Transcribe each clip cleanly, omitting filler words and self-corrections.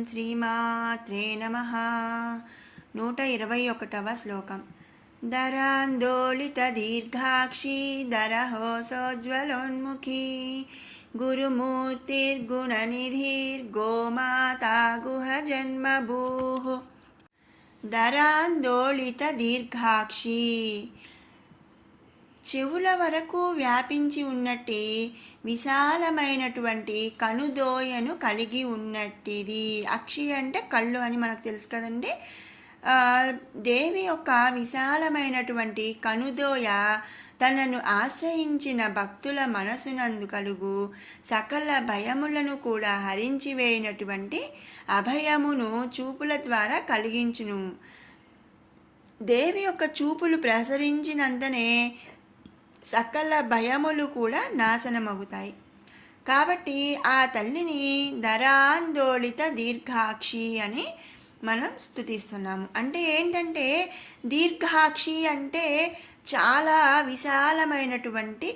శ్రీమాత్రే నమః. 121వ శ్లోకం. దరాందోళిత దీర్ఘాక్షి దరహోసోజ్వలోన్ముఖీ గురుమూర్తిర్గుణనిధిర్గోమాతా గుహ జన్మభూః. దరాందోళిత దీర్ఘాక్షి, చెవుల వరకు వ్యాపించి ఉన్నట్టి విశాలమైనటువంటి కనుదోయను కలిగి ఉన్నట్టిది. అక్షి అంటే కళ్ళు అని మనకు తెలుసు కదండి. దేవి యొక్క విశాలమైనటువంటి కనుదోయ తనను ఆశ్రయించిన భక్తుల మనసునందు కలుగు సకల భయములను కూడా హరించివేయినటువంటి అభయమును చూపుల ద్వారా కలిగించును. దేవి యొక్క చూపులు ప్రసరించినంతనే సకల భయములు కూడా నాశనమవుతాయి. కాబట్టి ఆ తల్లిని దరాందోళిత దీర్ఘాక్షి అని మనం స్తుతిస్తున్నాము. అంటే ఏంటంటే దీర్ఘాక్షి అంటే చాలా విశాలమైనటువంటి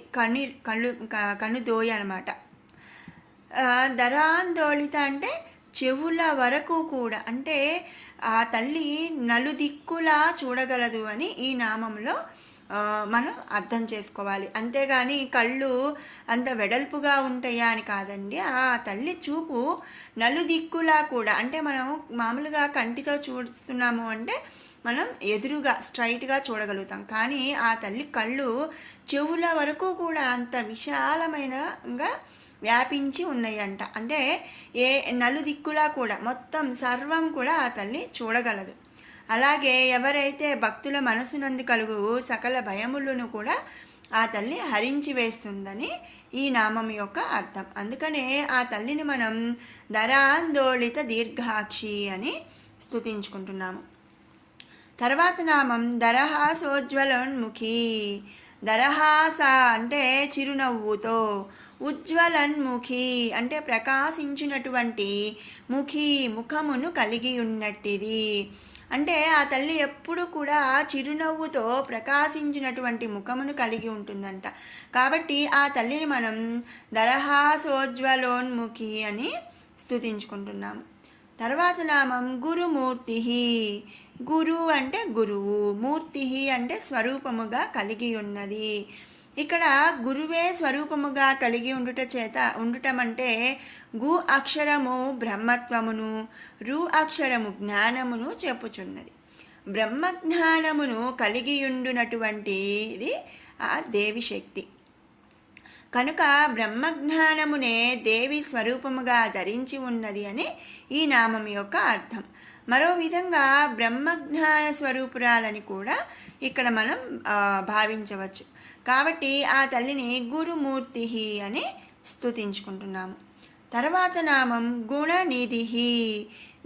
కనుదోయ అన్నమాట. దరాందోళిత అంటే చెవుల వరకు కూడా, అంటే ఆ తల్లి నలుదిక్కులా చూడగలదు అని ఈ నామంలో మనం అర్థం చేసుకోవాలి. అంతేగాని కళ్ళు అంత వెడల్పుగా ఉంటాయా అని కాదండి. ఆ తల్లి చూపు నలుదిక్కులా కూడా, అంటే మనం మామూలుగా కంటితో చూస్తున్నాము అంటే మనం ఎదురుగా స్ట్రైట్గా చూడగలుగుతాం. కానీ ఆ తల్లి కళ్ళు చెవుల వరకు కూడా అంత విశాలమైనగా వ్యాపించి ఉన్నాయంట. అంటే ఏ నలుదిక్కులా కూడా మొత్తం సర్వం కూడా ఆ తల్లి చూడగలదు. అలాగే ఎవరైతే భక్తుల మనసునందు కలుగు సకల భయములను కూడా ఆ తల్లి హరించి వేస్తుందని ఈ నామం యొక్క అర్థం. అందుకనే ఆ తల్లిని మనం దరాందోళిత దీర్ఘాక్షి అని స్తుతించుకుంటున్నాము. తర్వాత నామం దరహాసోజ్వలోన్ముఖి. దరహాస అంటే చిరునవ్వుతో, ఉజ్వలన్ముఖి అంటే ప్రకాశించినటువంటి ముఖి ముఖమును కలిగి ఉన్నట్టిది. అంటే ఆ తల్లి ఎప్పుడు కూడా చిరునవ్వుతో ప్రకాశించినటువంటి ముఖమును కలిగి ఉంటుందంట. కాబట్టి ఆ తల్లిని మనం దరహాసోజ్వలోన్ముఖి అని స్తుతించుకుంటున్నాము. తర్వాత నామం గురుమూర్తి. గురు అంటే గురువు, మూర్తి అంటే స్వరూపముగా కలిగి ఉన్నది. ఇక్కడ గురువే స్వరూపముగా కలిగి ఉండటం అంటే గు అక్షరము బ్రహ్మత్వమును, రు అక్షరము జ్ఞానమును చెప్పుచున్నది. బ్రహ్మజ్ఞానమును కలిగి ఉండునటువంటిది ఆ దేవి శక్తి. కనుక బ్రహ్మజ్ఞానమునే దేవి స్వరూపముగా ధరించి ఉన్నది అని ఈ నామం యొక్క అర్థం. మరో విధంగా బ్రహ్మజ్ఞాన స్వరూపురాలని కూడా ఇక్కడ మనం భావించవచ్చు. కాబట్టి ఆ తల్లిని గురుమూర్తి అని స్తుతించుకుంటున్నాము. తర్వాత నామం గుణనిధి.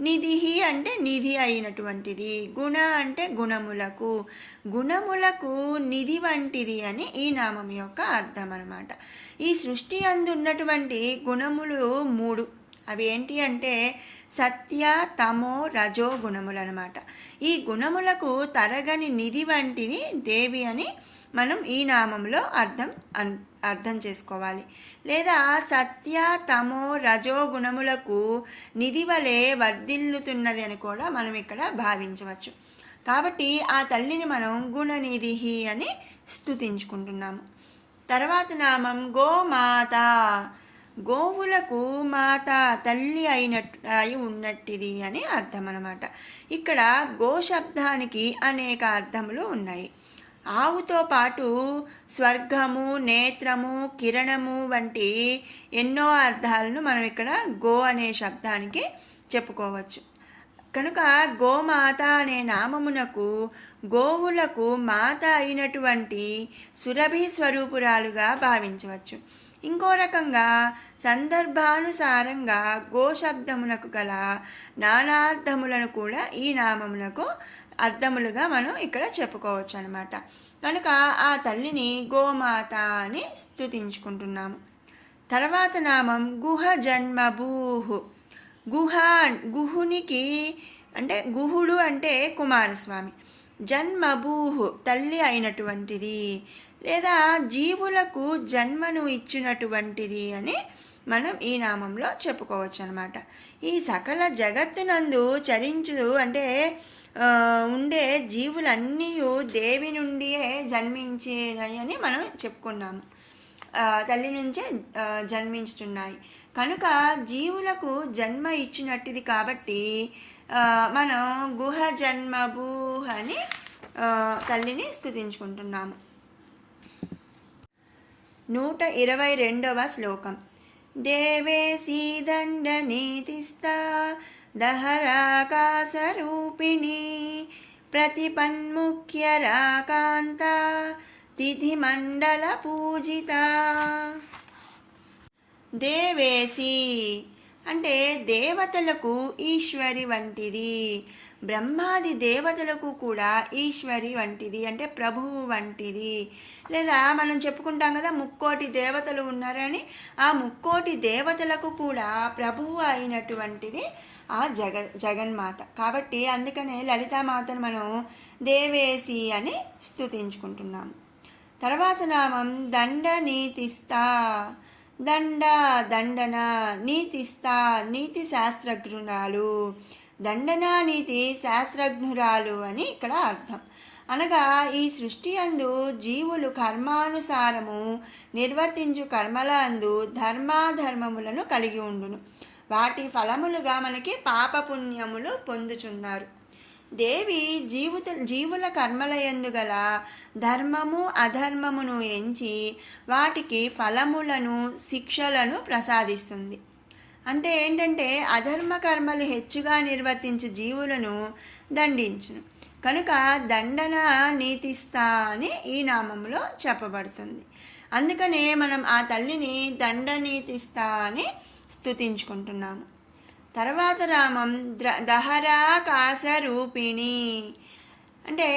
నిధి అంటే నిధి అయినటువంటిది. గుణ అంటే గుణములకు నిధి వంటిది అని ఈ నామం యొక్క అర్థం అన్నమాట. ఈ సృష్టి అందున్నటువంటి గుణములు 3. అవి ఏంటి అంటే సత్య, తమో, రజో గుణములు అన్నమాట. ఈ గుణములకు తరగని నిధి వంటిది దేవి అని మనం ఈ నామంలో అర్థం చేసుకోవాలి. లేదా సత్య, తమో, రజో గుణములకు నిధి వలె వర్ధిల్లుతున్నది అని కూడా మనం ఇక్కడ భావించవచ్చు. కాబట్టి ఆ తల్లిని మనం గుణనిధి అని స్తుతించుకుంటున్నాము. తర్వాత నామం గోమాత. గోవులకు మాత తల్లి అయి ఉన్నట్టిది అని అర్థం అన్నమాట. ఇక్కడ గో శబ్దానికి అనేక అర్థములు ఉన్నాయి. ఆవుతో పాటు స్వర్గము, నేత్రము, కిరణము వంటి ఎన్నో అర్థాలను మనం ఇక్కడ గో అనే శబ్దానికి చెప్పుకోవచ్చు. కనుక గోమాత అనే నామమునకు గోవులకు మాత అయినటువంటి సురభి స్వరూపురాలుగా భావించవచ్చు. ఇంకో రకంగా సందర్భానుసారంగా గోశబ్దమునకు గల నానార్థములను కూడా ఈ నామమునకు అర్థములుగా మనం ఇక్కడ చెప్పుకోవచ్చు అన్నమాట. కనుక ఆ తల్లిని గోమాత అని స్తుతించుకుంటున్నాము. తర్వాత నామం గుహ జన్మభూః. గుహునికి అంటే గుహుడు అంటే కుమారస్వామి. జన్మభూః తల్లి అయినటువంటిది లేదా జీవులకు జన్మను ఇచ్చినటువంటిది అని మనం ఈ నామంలో చెప్పుకోవచ్చు అనమాట. ఈ సకల జగత్తునందు చరించు అంటే ఉండే జీవులన్నీ దేవి నుండియే జన్మించినాయని మనం చెప్పుకున్నాము. తల్లి నుంచే జన్మించుతున్నాయి కనుక జీవులకు జన్మ ఇచ్చినట్టుది కాబట్టి మనం గుహ జన్మభూ అని తల్లిని స్తుతించుకుంటున్నాము. 122వ శ్లోకం. దేవేశీ దండ నీతిస్థా దహరాకాశరూపిణి ప్రతిపన్ముఖ్య రాకాంత తిథి మండల పూజిత. దేవేశీ అంటే దేవతలకు ఈశ్వరి వంటిది, బ్రహ్మాది దేవతలకు కూడా ఈశ్వరి వంటిది అంటే ప్రభువు వంటిది. లేదా మనం చెప్పుకుంటాం కదా ముక్కోటి దేవతలు ఉన్నారని, ఆ ముక్కోటి దేవతలకు కూడా ప్రభువు అయినటువంటిది ఆ జగన్మాత. కాబట్టి అందుకనే లలితామాతను మనం దేవేశి అని స్తుతించుకుంటున్నాము. తర్వాత నామం దండ నీతిస్తా. దండ దండన, నీతిస్తా నీతి శాస్త్రజ్ఞురాలు, దండనా నీతి శాస్త్రజ్ఞురాలు అని ఇక్కడ అర్థం. అనగా ఈ సృష్టి అందు జీవులు కర్మానుసారము నిర్వర్తించు కర్మల అందు ధర్మాధర్మములను కలిగి ఉండును. వాటి ఫలములుగా మనకి పాపపుణ్యములు పొందుచున్నారు. దేవి జీవుల కర్మల యందు గల ధర్మము అధర్మమును ఎంచి వాటికి ఫలములను శిక్షలను ప్రసాదిస్తుంది. అంటే ఏంటంటే అధర్మ కర్మలు హెచ్చుగా నిర్వర్తించు జీవులను దండించును. కనుక దండన నీతిస్తా అని ఈ నామంలో చెప్పబడుతుంది. అందుకనే మనం ఆ తల్లిని దండ నీతిస్తా అని స్తుతించుకుంటున్నాము. తర్వాత నామం దహరాకాశ రూపిణి అంటే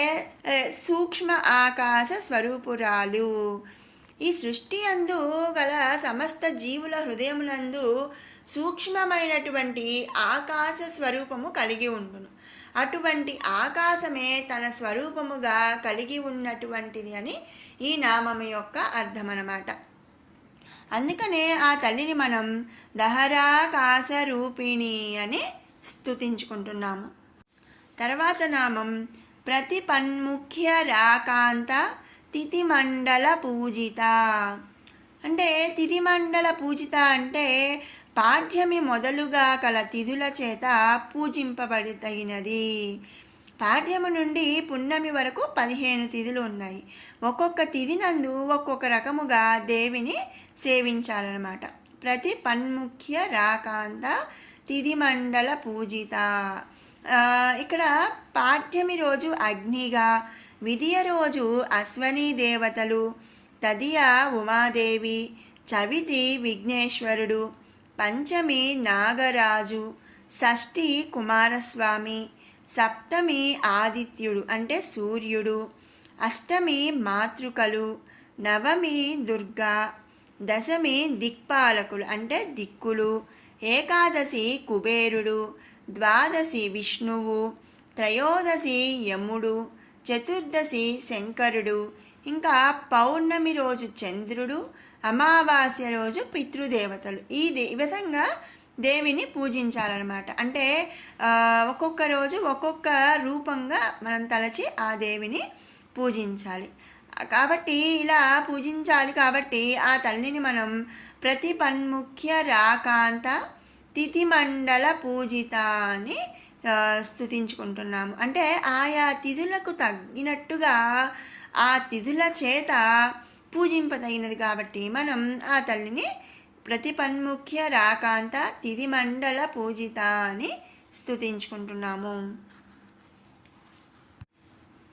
సూక్ష్మ ఆకాశ స్వరూపురాలు. ఈ సృష్టి అందు గల సమస్త జీవుల హృదయమునందు సూక్ష్మమైనటువంటి ఆకాశ స్వరూపము కలిగి ఉండును. అటువంటి ఆకాశమే తన స్వరూపముగా కలిగి ఉన్నటువంటిది అని ఈ నామము యొక్క అర్థం అన్నమాట. అందుకనే ఆ తల్లిని మనం దహరాకాశ రూపిణి అని స్తుతించుకుంటున్నాము. తర్వాత నామం ప్రతిపన్ముఖ్య రాకాంత తిథిమండల పూజిత. అంటే తిథిమండల పూజిత అంటే పాఠ్యమి మొదలుగా కల తిథుల చేత పూజింపబడతగినది. పాఠ్యము నుండి పున్నమి వరకు 15 తిథులు ఉన్నాయి. ఒక్కొక్క తిథి నందు ఒక్కొక్క రకముగా దేవిని సేవించాలన్నమాట. ప్రతి పన్ముఖ్య రాకాంత తిథిమండల పూజిత. ఇక్కడ పాఠ్యమి రోజు అగ్నిగా, విధియ రోజు అశ్వనీ దేవతలు, తదియ ఉమాదేవి, చవితి విఘ్నేశ్వరుడు, పంచమి నాగరాజు, షష్ఠి కుమారస్వామి, సప్తమి ఆదిత్యుడు అంటే సూర్యుడు, అష్టమి మాతృకలు, నవమి దుర్గా, దశమి దిక్పాలకులు అంటే దిక్కులు, ఏకాదశి కుబేరుడు, ద్వాదశి విష్ణువు, త్రయోదశి యముడు, చతుర్దశి శంకరుడు, ఇంకా పౌర్ణమి రోజు చంద్రుడు, అమావాస్య రోజు పితృదేవతలు. ఈ విధంగా దేవిని పూజించాలన్నమాట. అంటే ఒక్కొక్క రోజు ఒక్కొక్క రూపంగా మనం తలచి ఆ దేవిని పూజించాలి. కాబట్టి ఇలా పూజించాలి కాబట్టి ఆ తల్లిని మనం ప్రతిపన్ముఖ్య రాకాంత తిథిమండల పూజిత అని స్తుతించుకుంటున్నాము. అంటే ఆయా తిథులకు తగినట్టుగా ఆ తిథుల చేత పూజింపదగినది కాబట్టి మనం ఆ తల్లిని ప్రతిపన్ముఖ్య రాకాంత తిథిమండల పూజిత అని స్తుతించుకుంటున్నాము.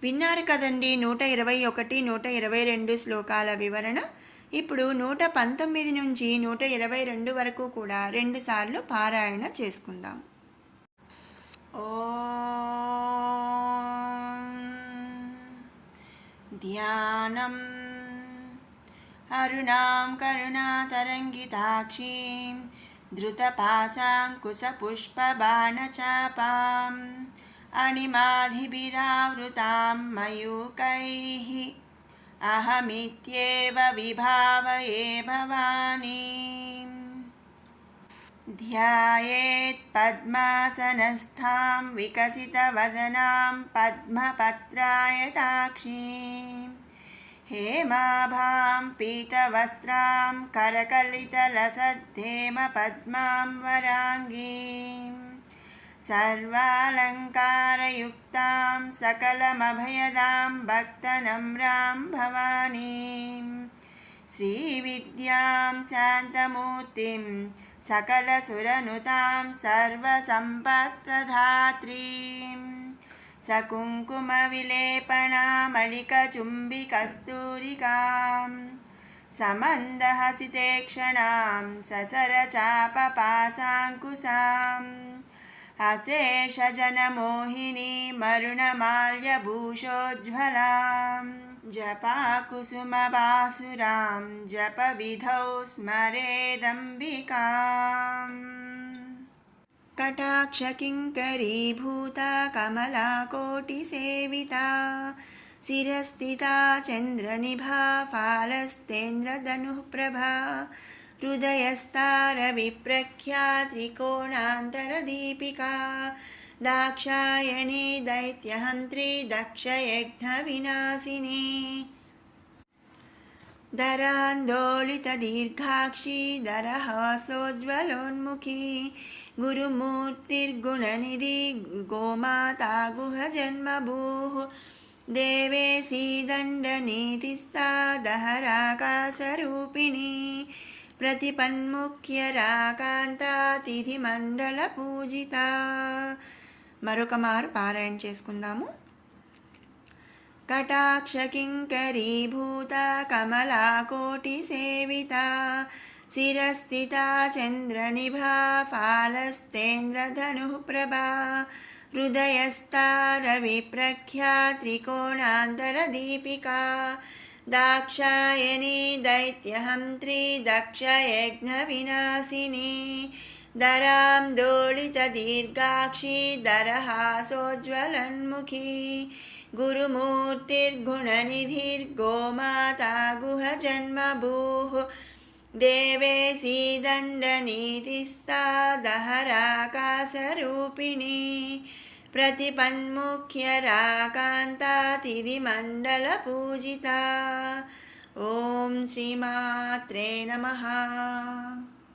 విన్నారు కదండి 121, 122 శ్లోకాల వివరణ. ఇప్పుడు 119 నుంచి 122 వరకు కూడా 2 సార్లు పారాయణ చేసుకుందాం. ఓం ధ్యానం అరుణాం కరుణాతరంగితాక్షీం ధృతపాశాంకుశపుష్పబాణచాపాం అణిమాధిభిరావృతాం మయూకైః అహమిత్యేవ విభావయే భవానీం. ध्यायेत् पद्मासनस्थां विकसितवदनां पद्मपत्रायताक्षीं हेमाभां पीतवस्त्रां करकलितलसद्धेमपद्मां वराङ्गीं सर्वालङ्कारयुक्तां सकलमभयदां भक्तनम्रां भवानीं श्रीविद्यां शान्तमूर्तिं सकलसुरनुतां सर्वसम्पत्प्रदात्रीं सकुङ्कुमविलेपनामलिकचुम्बिकस्तूरिकां समन्दहसितेक्षणां ससरचापपासाङ्कुशाम् अशेषजनमोहिनीमरुणमाल्यभूषोज्ज्वलां जपाकुसुमबासुरां जपविधौ स्मरेदम्बिकाम् कटाक्षकिङ्करीभूता कमलाकोटिसेविता शिरस्थिता चन्द्रनिभा फालस्तेन्द्रधनुः प्रभा हृदयस्तारविप्रख्या त्रिकोणान्तरदीपिका दाक्षायणी दैत्यहन्त्री दक्षयज्ञविनाशिनी दरान्दोलितदीर्घाक्षी दरहासोज्ज्वलोन्मुखी गुरुमूर्तिर्गुणनिधि गोमाता गुहजन्मभूः देवेशी दण्डनीतिस्था दहराकाशरूपिणी ప్రతిపన్ముఖ్యరాకాంతా తిథిమండల పూజిత. మరొక మారు పారాయణ చేసుకుందాము. కటాక్షకింకరీభూత కమలాకోటి సేవిత శిరస్థితా చంద్రనిభా ఫాలస్తేంద్రధను ప్రభా హృదయస్థారవిప్రఖ్యా త్రికోణాంతరదీపికా दाक्षायणी दैत्यहन्त्री दक्षयज्ञविनाशिनी दरान्दोलितदीर्घाक्षी दरहासोज्ज्वलन्मुखी गुरुमूर्तिर्गुणनिधिर्गोमाता गुहजन्मभूः देवेशी दण्डनीतिस्था दहराकाशरूपिणी प्रतिपन्मुख्यराकान्ता तिथिमण्डलपूजिता. ఓం శ్రీమాత్రే నమః.